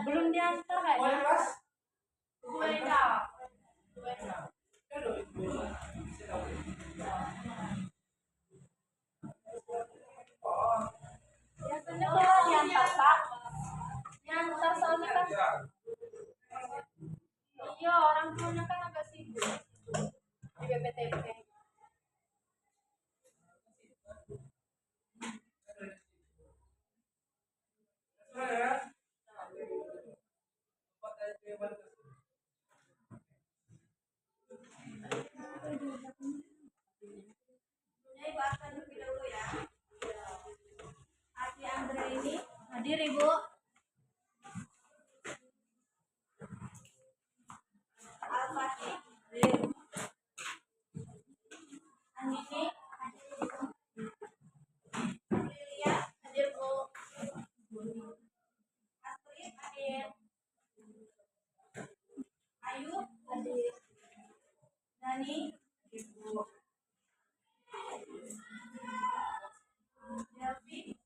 Belum diantar kayaknya. Biasanya kalau diantar Pak, diantar soalnya kan. Iya, orang tuanya kan agak sibuk di BPTP. Hadir Ibu. Al-Fatih. Anini. Lilia. Hadir Bu. Astrid hadir. Ayu hadir. Dani. Ibu. Delvi.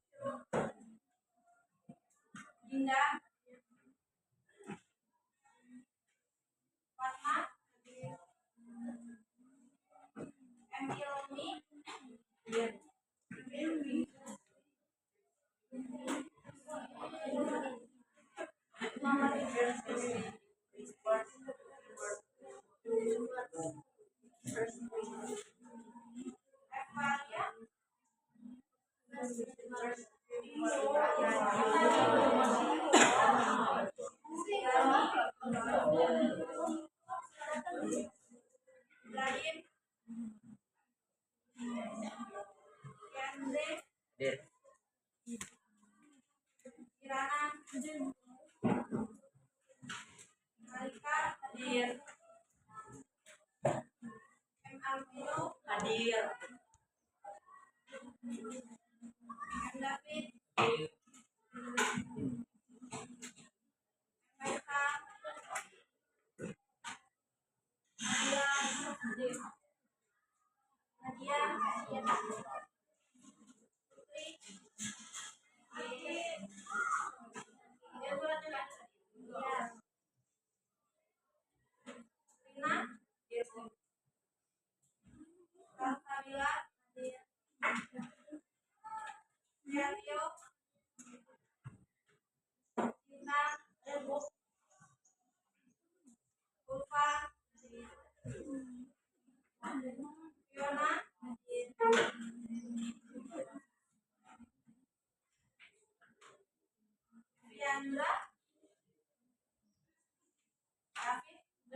Hadir.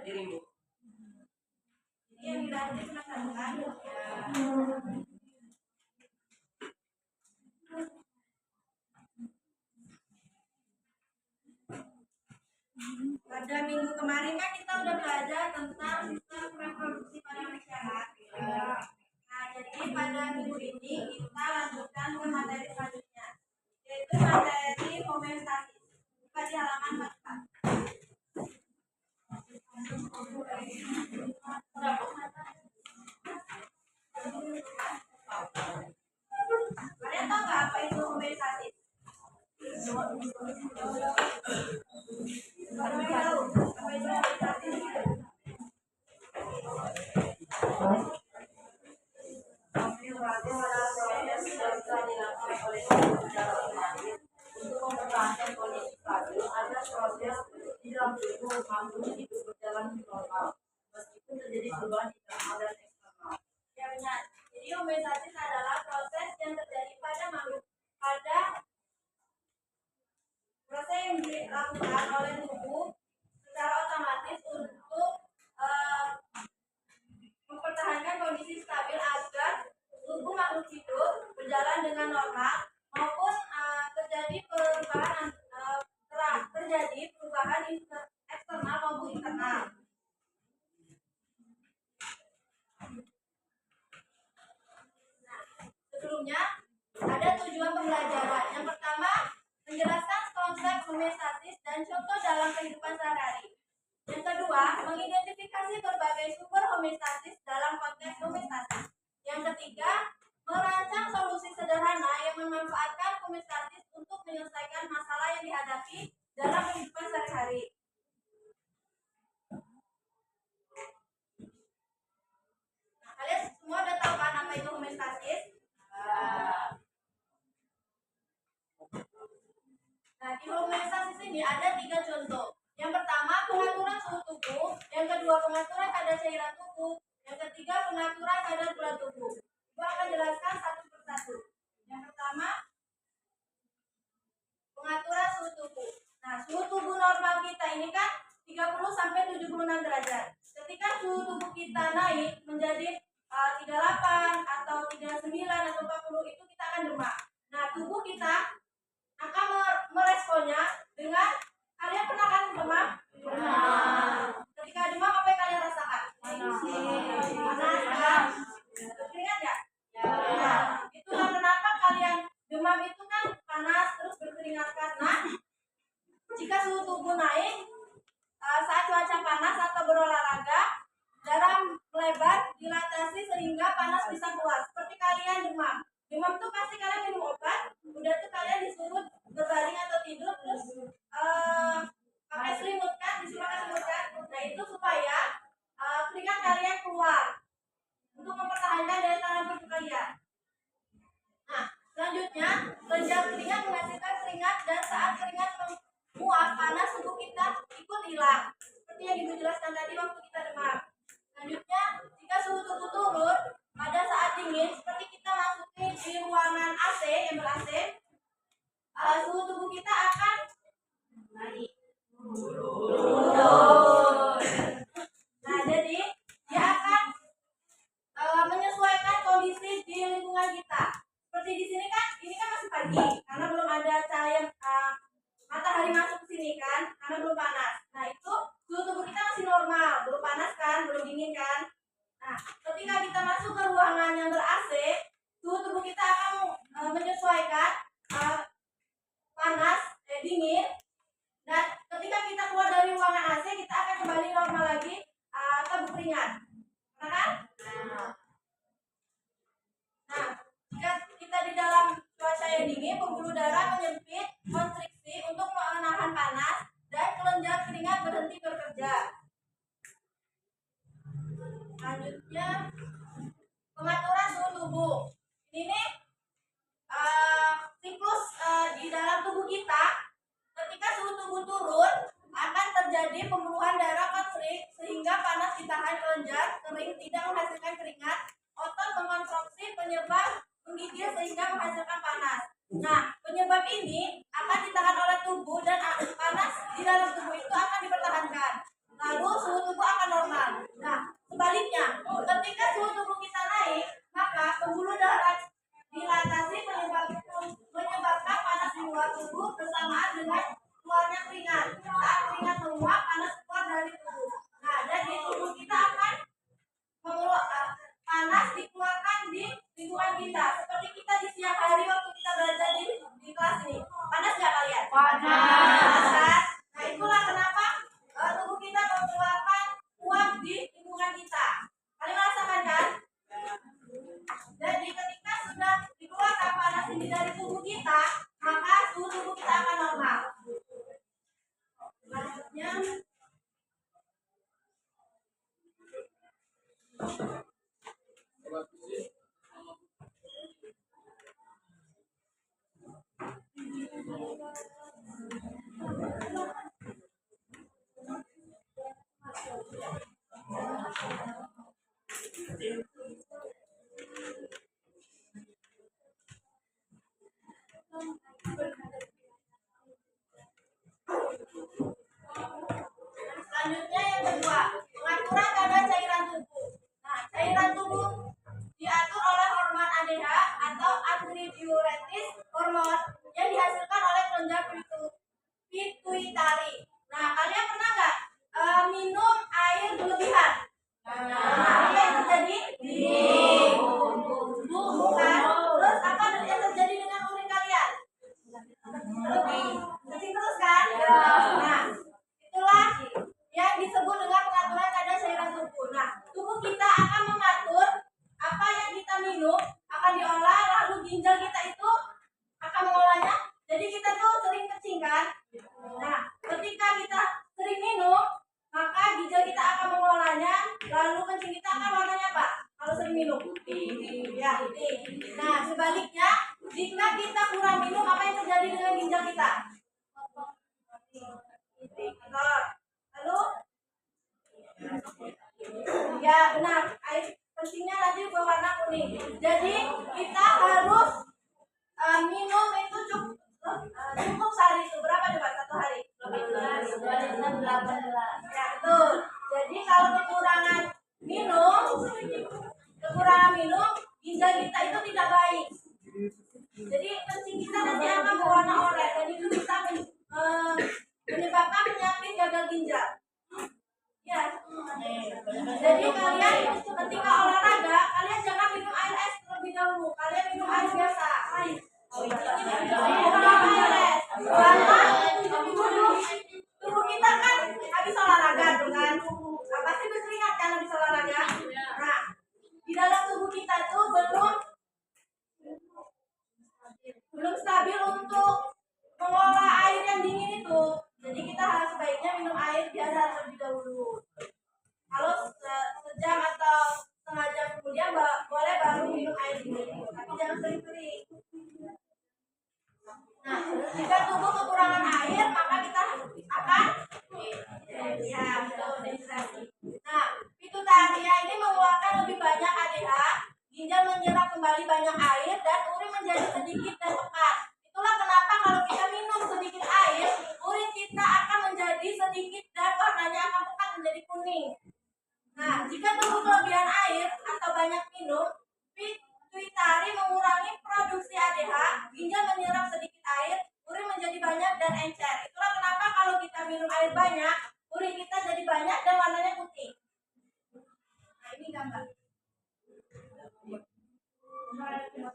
Dirimu. Yang dilatih penasaran. Pada minggu kemarin kan kita udah belajar tentang sistem reproduksi pada masyarakat. Nah, jadi pada minggu ini kita lanjutkan ke materi selanjutnya, yaitu materi homeostasis. Buka di halaman 44. Kalian tahu nggak apa itu homeostasis? Untuk mempertahankan kondisi stabil, ada proses di dalam tubuh mampu hidup berjalan normal meskipun terjadi perubahan internal dan eksternal. Ya benar. Jadi homeostasis adalah proses yang terjadi pada makhluk, pada proses yang dilakukan oleh tubuh secara otomatis untuk mempertahankan kondisi stabil agar tubuh makhluk hidup berjalan dengan normal maupun terjadi perubahan eksternal maupun internal. Nah, sebelumnya ada tujuan pembelajaran. Yang pertama, menjelaskan konsep homeostasis dan contoh dalam kehidupan sehari-hari. Yang kedua, mengidentifikasi berbagai sumber homeostasis dalam konteks homeostasis. Yang ketiga, merancang solusi sederhana yang memanfaatkan homeostasis untuk menyelesaikan masalah yang dihadapi dalam kehidupan sehari-hari. Nah, kalian semua udah tahu kan apa itu homeostasis? Nah, di homeostasis ini ada 3 contoh. Yang pertama, pengaturan suhu tubuh. Yang kedua, pengaturan kadar cairan tubuh. Yang ketiga, pengaturan kadar gula tubuh. Ibu akan jelaskan satu persatu. Yang pertama, pengaturan suhu tubuh. Nah, suhu tubuh normal kita ini kan 30 sampai 76 derajat. Ketika suhu tubuh kita naik menjadi 38 atau 39 atau 40, itu kita akan demam. Nah, tubuh kita akan meresponnya dengan, kalian pernah kan demam? Ketika demam apa yang kalian rasakan? Panas kan? Keringat ya? Nah, itulah kenapa kalian demam itu kan panas terus berkeringat, karena jika suhu tubuh naik saat cuaca panas atau berolahraga, darah melebar, dilatasi sehingga panas bisa keluar. Seperti kalian demam. Demam tuh pasti kalian minum obat, udah tuh kalian disuruh berbaring atau tidur terus pakai selimut kan, disuruh pakai selimut kan. Nah, itu supaya keringat kalian keluar untuk mempertahankan daya tahan tubuh kalian. Nah, selanjutnya kelenjar keringat menghasilkan keringat, dan saat keringat menguap, panas tubuh kita ikut hilang. Seperti yang Ibu jelaskan tadi waktu kita demam. Selanjutnya, jika suhu tubuh turun pada saat dingin, seperti kita masukin di ruangan AC yang ber-AC, suhu tubuh ruangan yang ber-AC, suhu tubuh kita akan menyesuaikan panas, dingin, dan ketika kita keluar dari ruangan AC kita akan kembali normal lagi atau berkeringat. Nah, jika kita di dalam cuaca yang dingin, pembuluh darah menyempit, konstriksi untuk menahan panas dan kelenjar keringat berhenti bekerja. Selanjutnya, pengaturan suhu tubuh. Ini siklus di dalam tubuh kita. Ketika suhu tubuh turun, akan terjadi pembuluhan darah konstrik sehingga panas ditahan kelenjar kering tidak menghasilkan keringat. Otot mengonstruksi penyebab menggigil sehingga menghasilkan panas. Nah, penyebab ini akan ditahan oleh tubuh dan panas di dalam tubuh itu akan dipertahankan. Lalu suhu tubuh akan normal. Nah, sebaliknya, ketika suhu tubuh kita naik, maka pembuluh darah dilatasi menyebabkan panas di luar tubuh bersamaan dengan keluarnya keringat. Saat keringat menguap, panas keluar dari tubuh. Nah, jadi tubuh kita akan panas dikeluarkan di lingkungan kita. Seperti kita di siang hari waktu kita belajar di kelas ini. Panas nggak kalian? Panas. Nah, itulah kenapa tubuh kita mengeluarkan uap di lingkungan kita. Kalian merasakan kan? Jadi ketika sudah dikeluarkan panas ini dari tubuh kita, maka suhu tubuh kita akan normal. Selanjutnya, yang kedua, pengaturan kadar cairan tubuh. Nah, cairan tubuh diatur oleh hormon ADH atau antidiuretis, hormon yang dihasilkan oleh kelenjar pituitari. Nah, kalian pernah nggak minum air berlebihan? Nah, apa yang terjadi? Bukan. Terus apa yang terjadi dengan urin kalian? Kencing terus kan? Nah, itulah yang disebut dengan pengaturan kadar cairan tubuh. Nah, tubuh kita akan mengatur apa yang kita minum akan diolah, lalu ginjal kita itu akan mengolahnya. Jadi kita tuh sering kencing kan? Nah, ketika kita sering minum, maka ginjal kita akan mengolahnya, lalu kencing kita akan warnanya apa? Kalau sering minum, ya putih. Nah, sebaliknya, jika kita kurang minum, apa yang terjadi dengan ginjal kita? Lalu, ya benar, air kencingnya nanti berwarna kuning. Jadi kita harus minum itu cukup sehari itu berapa coba satu hari? 18. Ya betul. Jadi kalau kekurangan minum, ginjal kita itu tidak baik. Jadi kencing kita nanti akan berwarna oranye dan itu bisa menyebabkan penyakit gagal ginjal. Ya. Jadi kalian ketika olahraga, kalian jangan minum air es terlebih dahulu. Kalian minum air biasa. Karena tubuh kita kan habis olahraga tuh kan. Pasti berkeringat kan habis olahraga. Nah, di dalam tubuh kita tuh belum stabil untuk mengolah air yang dingin itu. Jadi kita harus sebaiknya minum air biasa terlebih dahulu. Kalau sejam atau setengah jam kemudian boleh baru minum air dingin, tapi jangan sering-sering. Nah, jika tubuh kekurangan air, maka kita akan dehidrasi. Nah, pituitaria ini mengeluarkan lebih banyak ADH, ginjal menyerap kembali banyak air, dan urin menjadi sedikit dan pekat. Itulah kenapa kalau kita minum sedikit air, urin kita akan menjadi sedikit dan warnanya akan pekat menjadi kuning. Nah, jika tubuh kelebihan air atau banyak minum, pituitari mengurangi produksi ADH, ginjal menyerap sedikit air, urin menjadi banyak dan encer. Itulah kenapa kalau kita minum air banyak, urin kita jadi banyak dan warnanya putih. Nah, ini gambar. Aku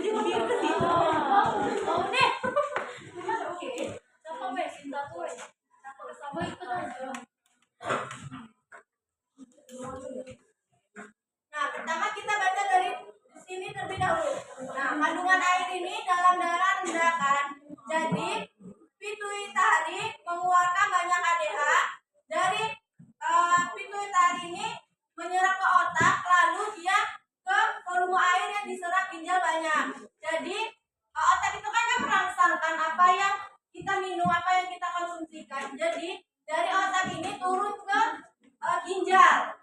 juga bingung gitu. Mau deh. Oke. Siapa weh? Cinta tuh weh. Sama ikut aja. Nah, pertama kita baca dari sini terlebih dahulu. Nah, kandungan air ini dalam darah rendah kan. Jadi, pituitari mengeluarkan banyak ADH dari pituitari ini menyerap ke otak, lalu dia ke volume air yang diserap ginjal banyak. Jadi, otak itu kan merangsangkan apa yang kita minum, apa yang kita konsumsikan. Jadi, dari otak ini turun ke ginjal.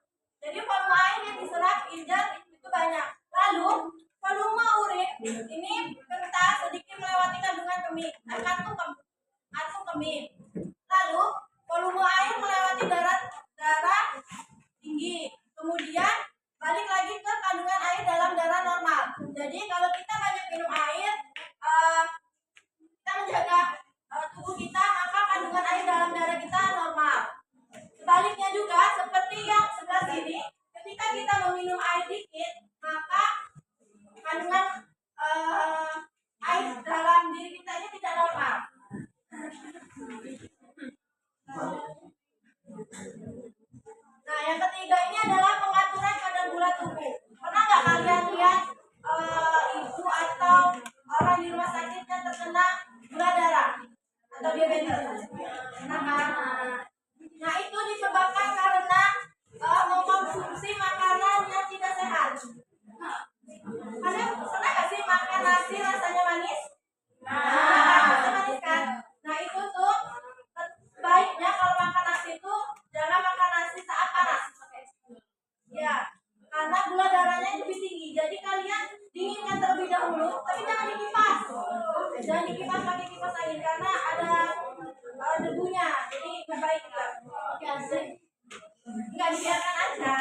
Jadi volume air yang diserap ginjal itu banyak. Lalu volume urin ini kental sedikit melewati kandungan kemih, kantung kemih. Lalu volume air melewati darah tinggi. Kemudian balik lagi ke kandungan air dalam darah normal. Jadi kalau kita banyak minum air, kita menjaga tubuh kita, maka kandungan air dalam darah kita normal. Sebaliknya juga seperti yang sebelah sini, ketika kita meminum air dikit, maka kandungan air dalam diri kita ini tidak normal. Nah, yang ketiga ini adalah pengaturan kadar gula tubuh. Pernah nggak kalian lihat ibu atau orang di rumah sakit yang terkena gula darah atau diabetes? Nah, itu disebabkan karena mengkonsumsi makanan yang tidak sehat. Kalian pernah nggak sih makan nasi rasanya manis? Rasanya manis kan? Nah, itu tuh baiknya kalau makan nasi itu jangan makan nasi saat panas. Ya, karena gula darahnya lebih tinggi. Jadi kalian dinginkan terlebih dahulu, tapi jangan dikipas. Jangan dikipas pakai kipas angin karena ada debunya. Jadi nggak baik juga. Oke, asik. Nggak dibiarkan aja.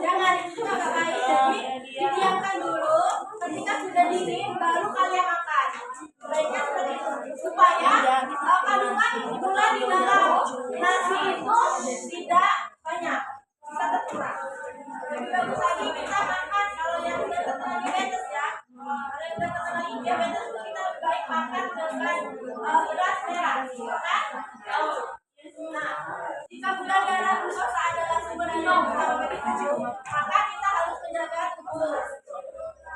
Jangan, itu juga nggak baik. Jadi didiamkan dulu. Ketika sudah dingin, baru kalian makan. Baiknya seperti itu supaya kandungan gula di dalam nasi itu tidak banyak, bisa terkurang. Lebih bagus lagi kita makan kalau yang sudah terkena diabetes ya. Kalau yang sudah terkena diabetes itu kita lebih baik makan dengan beras merah, kan? Nah, jika gula darah glukosa adalah sumber energi utama bagi tubuh, maka kita harus menjaga tubuh.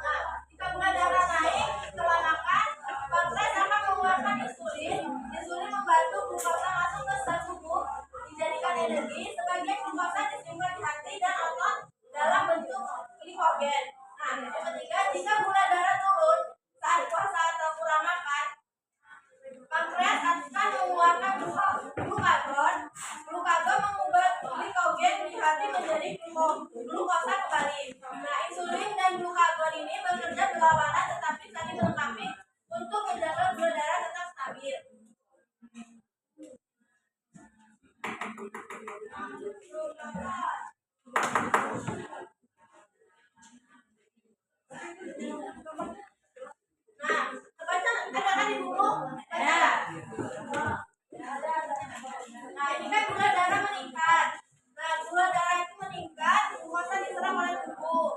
Nah, jika gula darah naik setelah makan, pankreas akan mengeluarkan insulin. Insulin membantu glukosa masuk ke sel tubuh, dijadikan energi. Sebagian glukosa disimpan di hati dan otot dalam bentuk glikogen. Nah, yang ketiga, jika gula darah turun saat puasa atau kurang makan, pankreas akan mengeluarkan glukagon. Glukagon mengubah glikogen di hati menjadi glukosa kembali. Nah, insulin dan glukagon ini bekerja berlawanan tetapi saling melengkapi untuk menjaga gula darah tetap stabil. Nah, kebaca ada kan di buku? Baca. Nah, ini kan gula darah meningkat. Nah, gula darah itu meningkat, glukosa diserap oleh tubuh.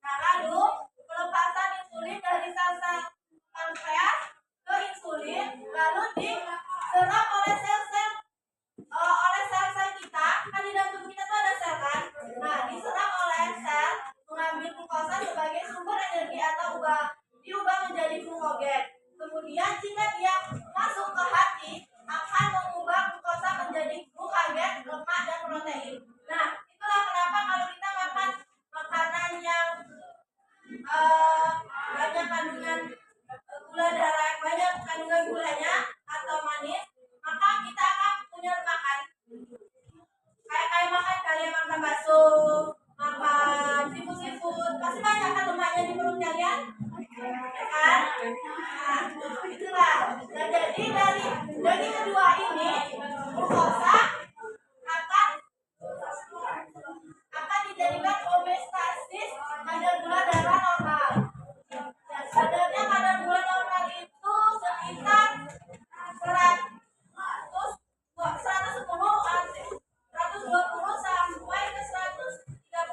Nah, lalu pelepasan insulin dari sel-sel pankreas ke insulin, lalu diserap oleh sel-sel kita. Kan di dalam tubuh kita tuh ada sel kan? Nah, diserap oleh sel mengambil glukosa sebagai sumber energi atau diubah menjadi glukogen. Kemudian jika dia masuk ke hati, akan mengubah glukosa menjadi glukagen, lemak dan protein. Nah, itulah kenapa kalau kita makan makanan yang banyak kandungan gula darah, banyak kandungan gulanya atau manis, maka kita akan punya lemak kan? Kayak makan kalian makan bakso, makan seafood, pasti banyak kan lemaknya di perut kalian, ya kan? Nah, itulah. Nah, jadi dari kedua ini glukosa akan dijadikan homeostasis kadar gula darah normal. Dan sebenarnya kadar gula normal itu sekitar 120 sampai ke 130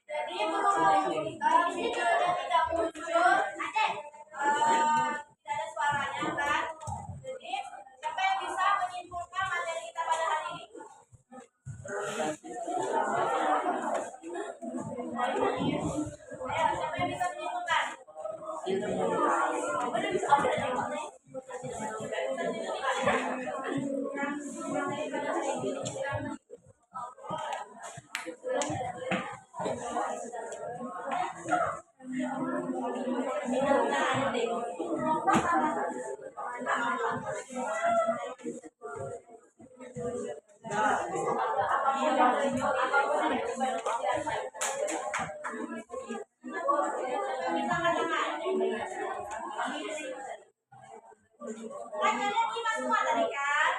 Jadi berhubung videonya tidak muncul, tidak ada suaranya kan? Jadi siapa yang bisa menyimpulkan materi kita pada hari ini? Ayo, siapa yang bisa menyimpulkan? Kalian lima semua tadi kan?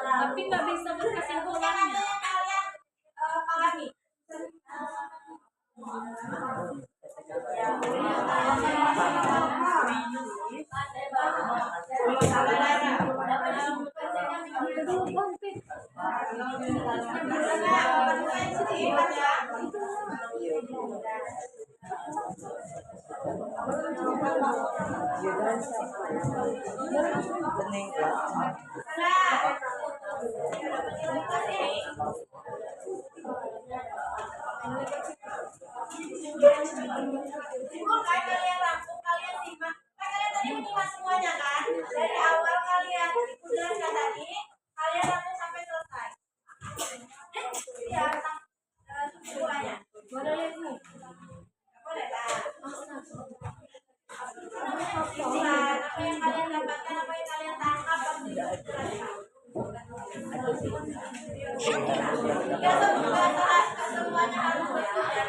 Tapi nggak bisa berkesimpulannya. Kalian pahami. Simpulkan kalian langsung kalian simak. Kalian tadi menyimak semuanya kan? Dari awal kalian jelaskan tadi, kalian langsung sampai selesai. Ya, simpulannya. Boleh lihat nih. Boleh lah. Simpulan, apa yang kalian dapatkan, apa yang kalian tangkap dari simpulannya. Semuanya harus berjalan.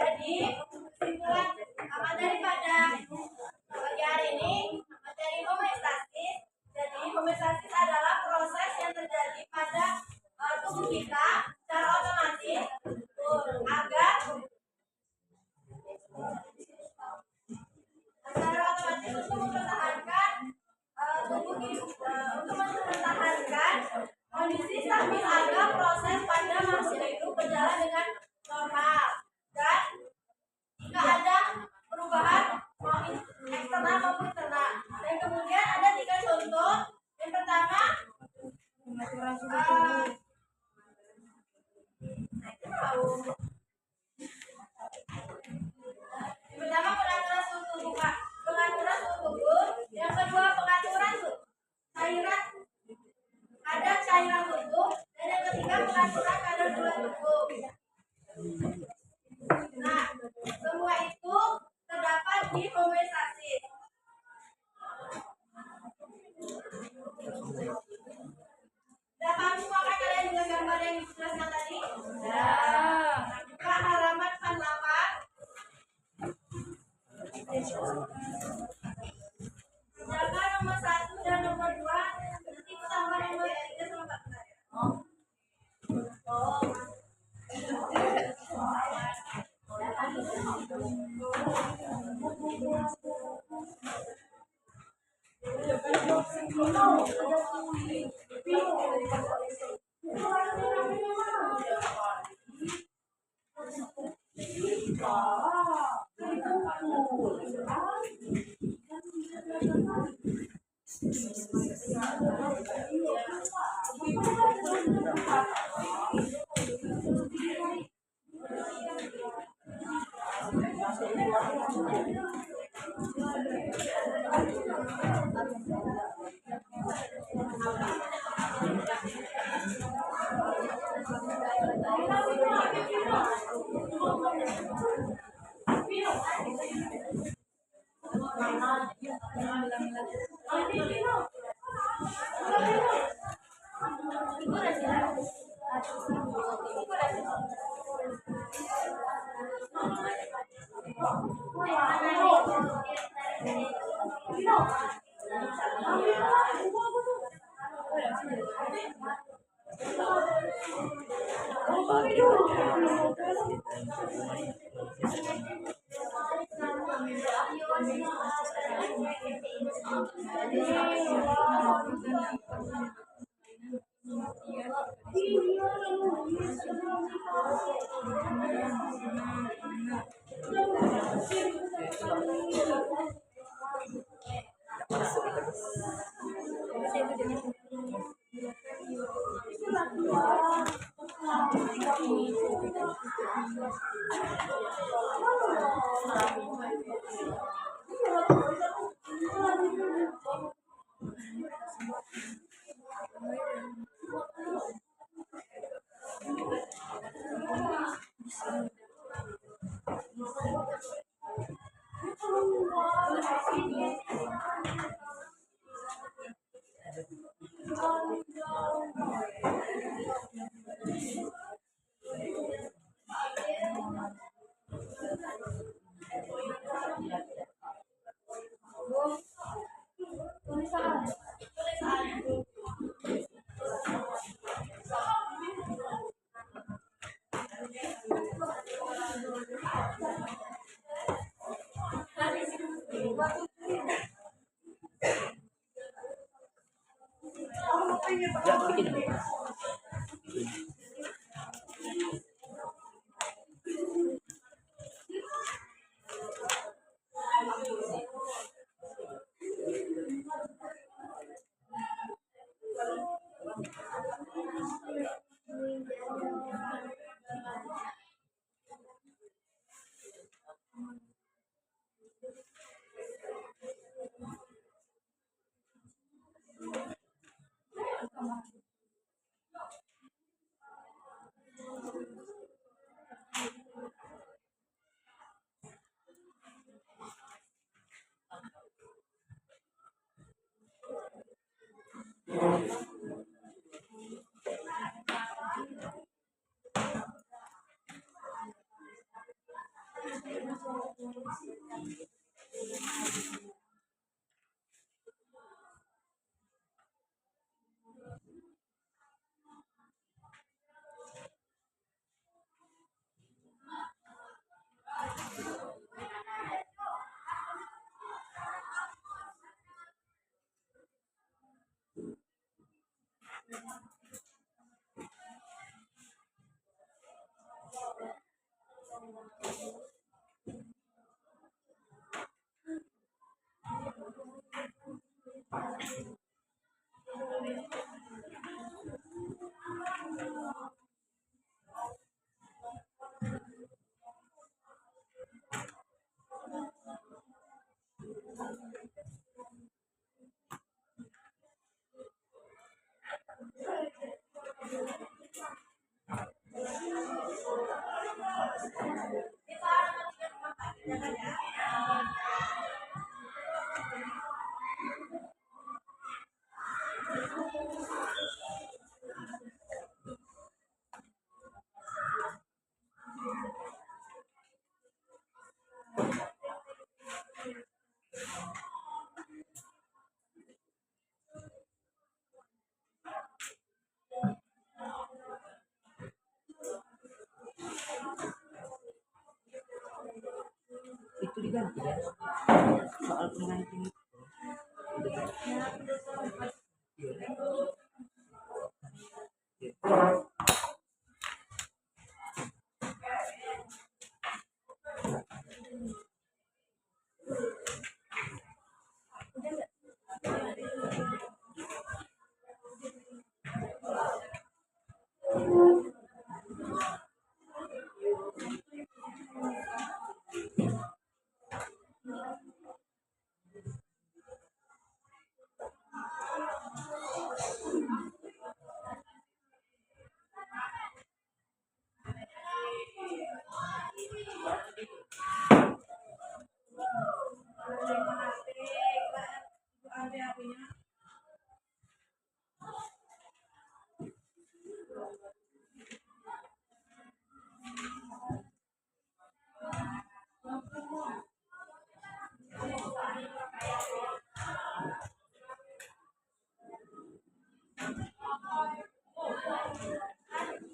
Jadi kesimpulan materi pada pagi hari ini materi homeostasis. Jadi homeostasis adalah proses yang terjadi pada Pertama pengaturan suhu tubuh, Kak. Pengaturan suhu tubuh. Yang kedua pengaturan cairan kadar cairan tubuh. Dan yang ketiga pengaturan kadar gula tubuh. Nah, semua itu terdapat di homeostasis. Udah paham semua kan kalian dengan gambar yang dijelaskan tadi? Ya. Buka halaman 48. Jaga nomor 1 dan nomor 2 nanti tambah nomor 3 sama 4. Kita matikan mata, jangan ya. Itu diganti ya soal pengantin.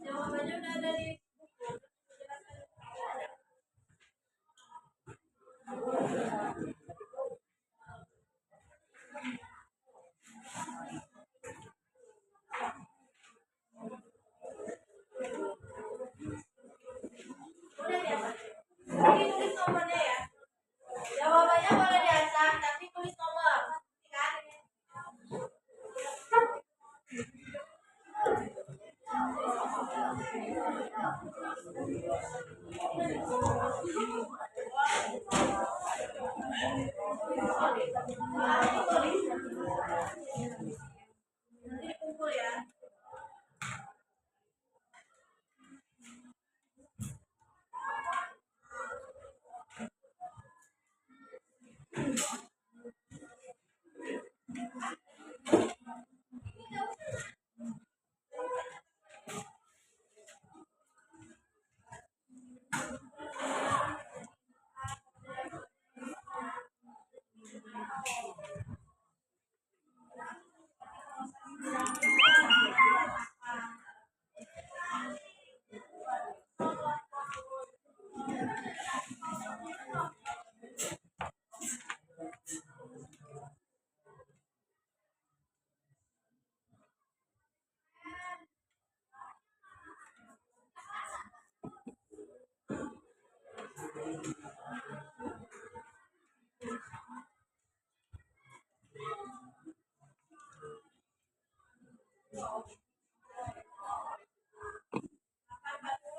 Jawabannya udah ada di udah diacak. Jadi tulis nomornya ya. Jawabannya boleh diacak, tapi tulis nomor. Kan? Nanti dikumpul ya.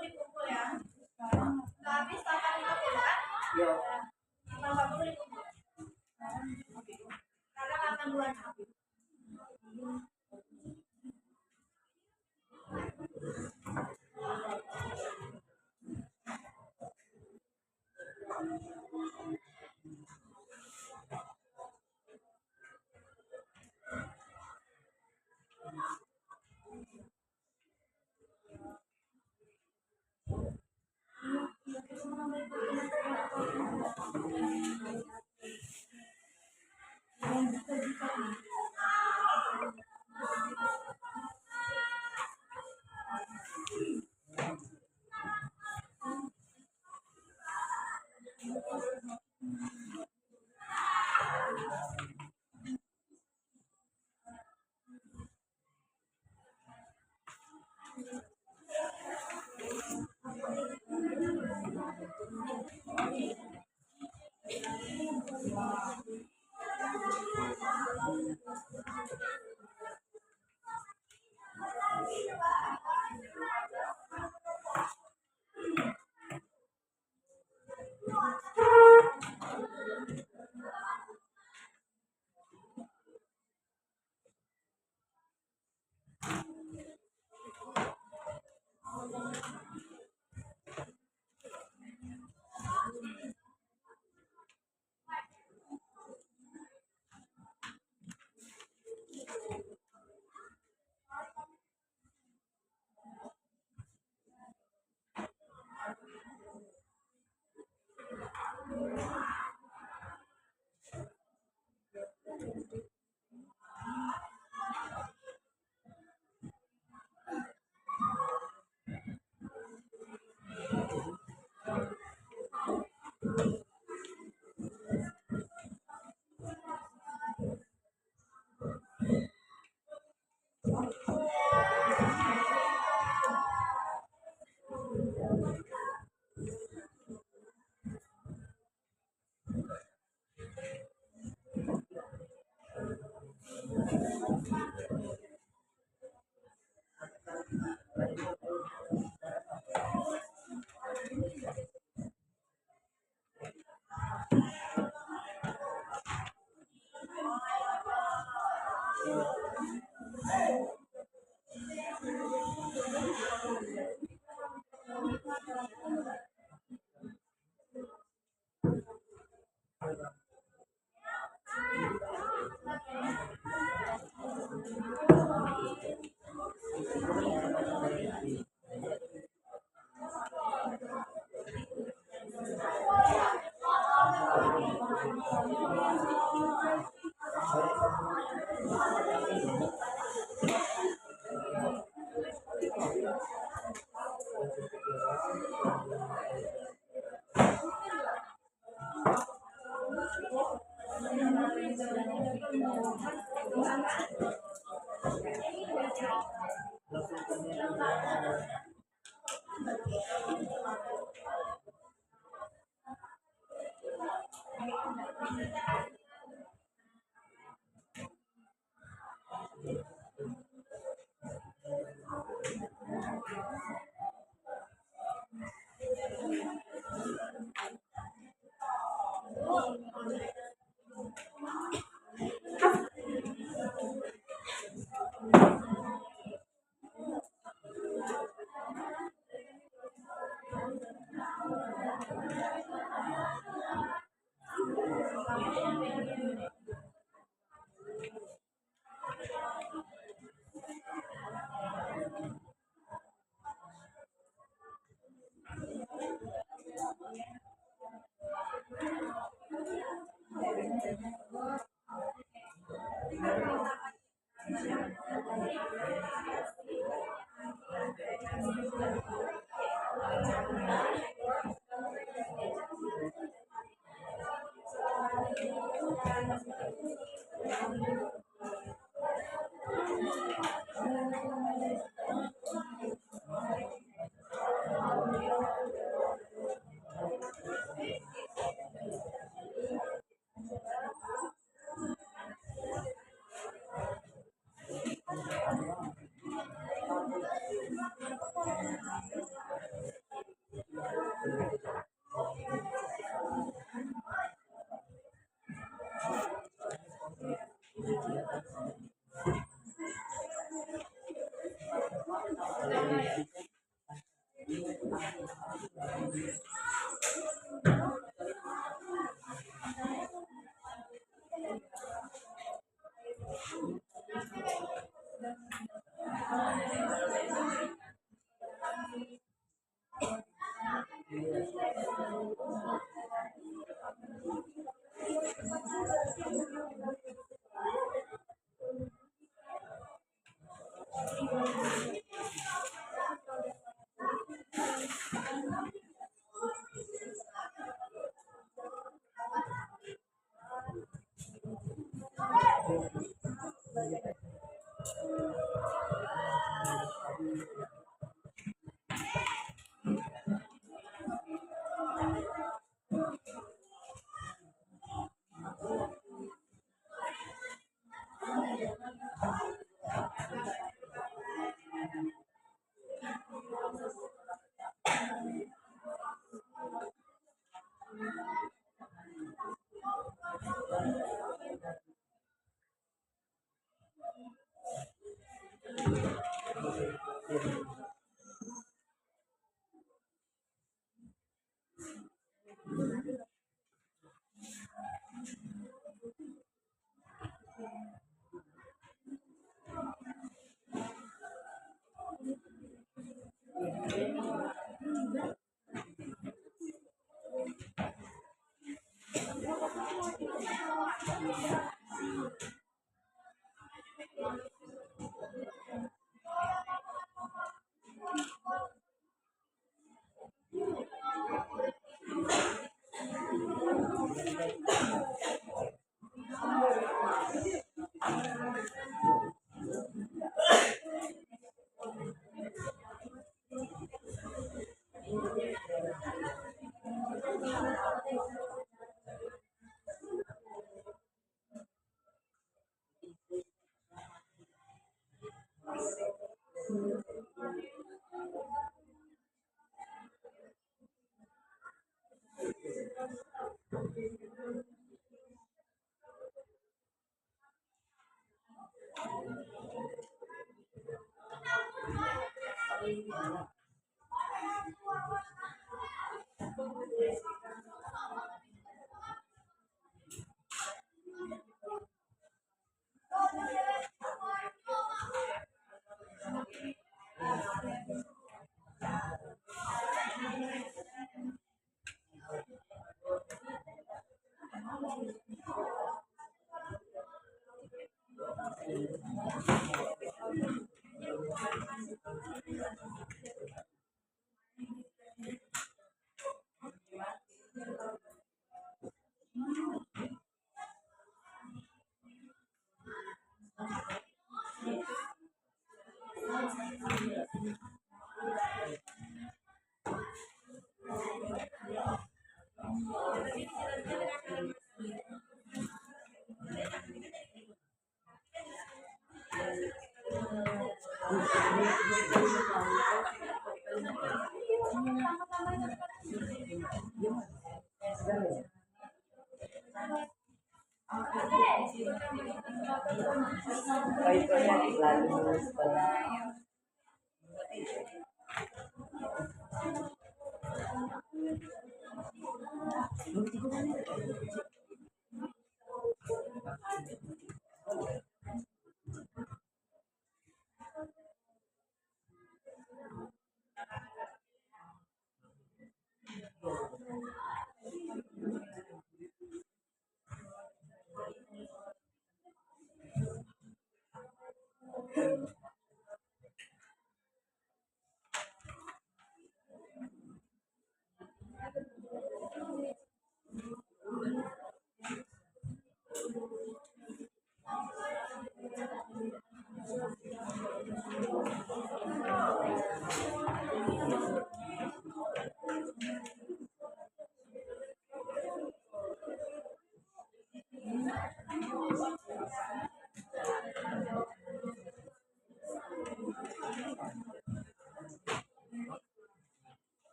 Dikumpul ya. Nggak habis 8.50 kan? Ya. 8.40 dikumpul. Karena akan bulan.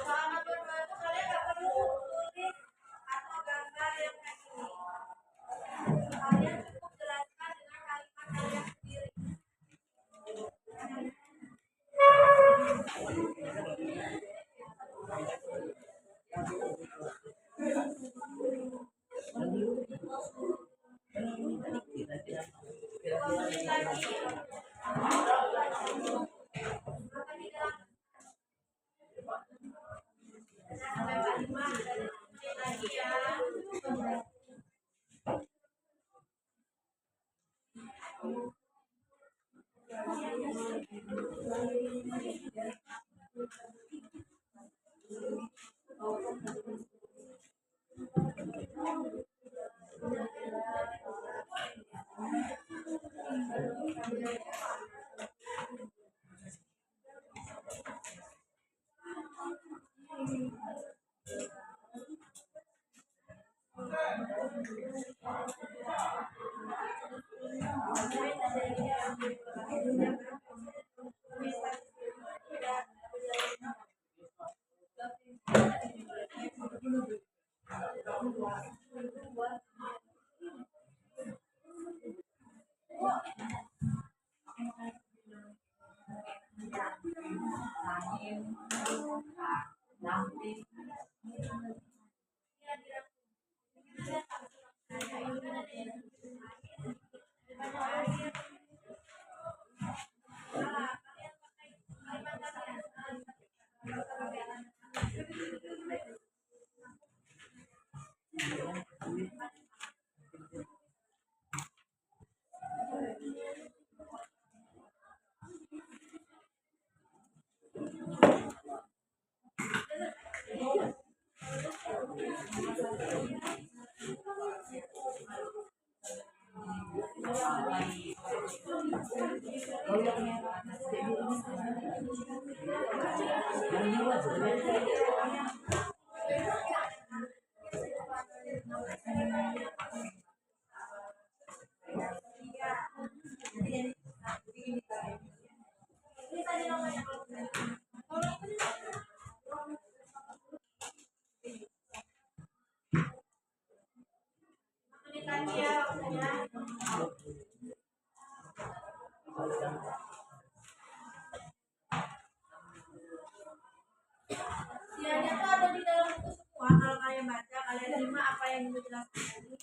Selama berdoa itu kalian nggak perlu tulis atau gambar yang kayak gini. Kalian cukup jelaskan dengan kalimat kalian sendiri. Tulis lagi. Sampai 45 lagi ya. Kau yang merah. Yang dua sebenarnya. Ini tadi namanya menit lagi ya waktunya. Sianya tuh ada di dalam buku semua. Kalau kalian baca, kalian terima apa yang ibu jelaskan tadi.